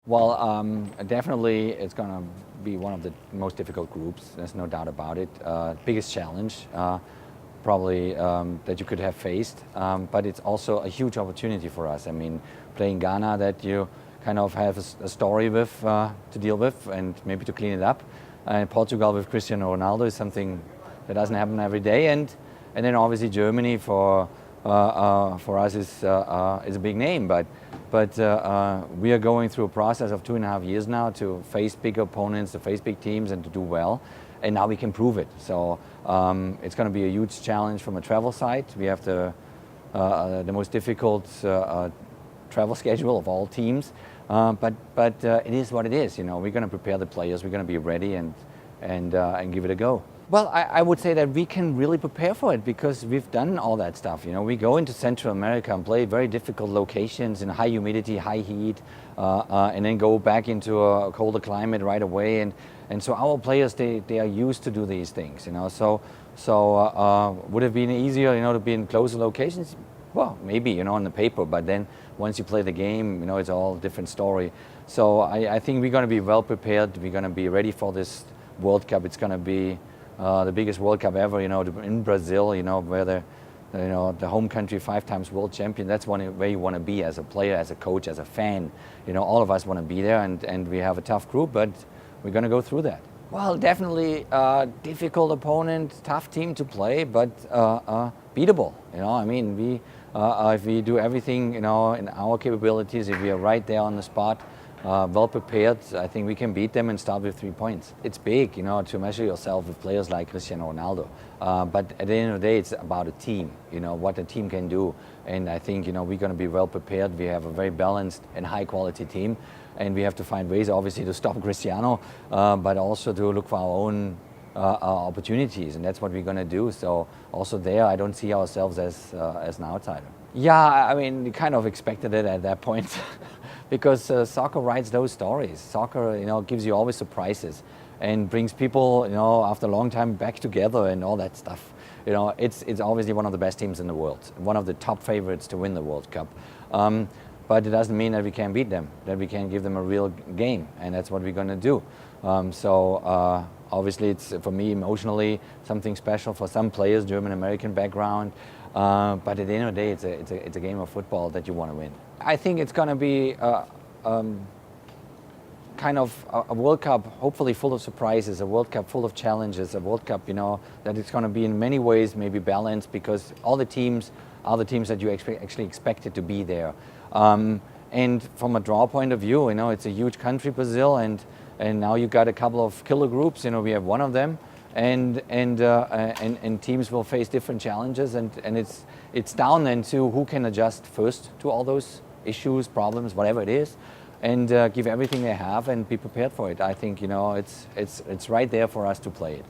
Well, definitely it's going to be one of the most difficult groups. There's no doubt about it. Biggest challenge probably that you could have faced, but it's also a huge opportunity for us. I mean, playing Ghana, that you kind of have a story with to deal with and maybe to clean it up. And Portugal with Cristiano Ronaldo is something that doesn't happen every day, and then obviously Germany for us is a big name, but we are going through a process of 2.5 years now to face big opponents, to face big teams, and to do well. And now we can prove it. So it's going to be a huge challenge from a travel side. We have the most difficult travel schedule of all teams, but it is what it is. You know, we're going to prepare the players. We're going to be ready and give it a go. Well, I would say that we can really prepare for it because we've done all that stuff. You know, we go into Central America and play very difficult locations in high humidity, high heat, and then go back into a colder climate right away. And so our players, they are used to do these things. You know, so would it have been easier, you know, to be in closer locations? Well, maybe, you know, on the paper, but then once you play the game, you know, it's all a different story. So I think we're going to be well prepared. We're going to be ready for this World Cup. It's going to be the biggest World Cup ever, you know, in Brazil, you know, where the home country 5 times world champion. That's where you want to be as a player, as a coach, as a fan. You know, all of us want to be there, and we have a tough group, but we're going to go through that. Well, definitely difficult opponent, tough team to play, but beatable. You know, I mean, if we do everything, you know, in our capabilities, if we are right there on the spot, well prepared, I think we can beat them and start with 3 points. It's big, you know, to measure yourself with players like Cristiano Ronaldo. But at the end of the day, it's about a team, you know, what a team can do. And I think, you know, we're going to be well prepared. We have a very balanced and high quality team. And we have to find ways, obviously, to stop Cristiano, but also to look for our own opportunities. And that's what we're going to do. So also there, I don't see ourselves as an outsider. Yeah, I mean, we kind of expected it at that point. Because soccer writes those stories. Soccer, you know, gives you always surprises and brings people, you know, after a long time back together and all that stuff. You know, it's obviously one of the best teams in the world, one of the top favorites to win the World Cup. But it doesn't mean that we can't beat them, that we can give them a real game, and that's what we're going to do. Obviously, it's for me emotionally something special. For some players, German-American background. But at the end of the day, it's a game of football that you want to win. I think it's going to be kind of a World Cup, hopefully full of surprises, a World Cup full of challenges, a World Cup, you know, that it's going to be in many ways maybe balanced because all the teams are the teams that you actually expected to be there. And from a draw point of view, you know, it's a huge country, Brazil, and now you got a couple of killer groups. You know, we have one of them. And teams will face different challenges, and it's down then to who can adjust first to all those issues, problems, whatever it is, and give everything they have and be prepared for it. I think, you know, it's right there for us to play it.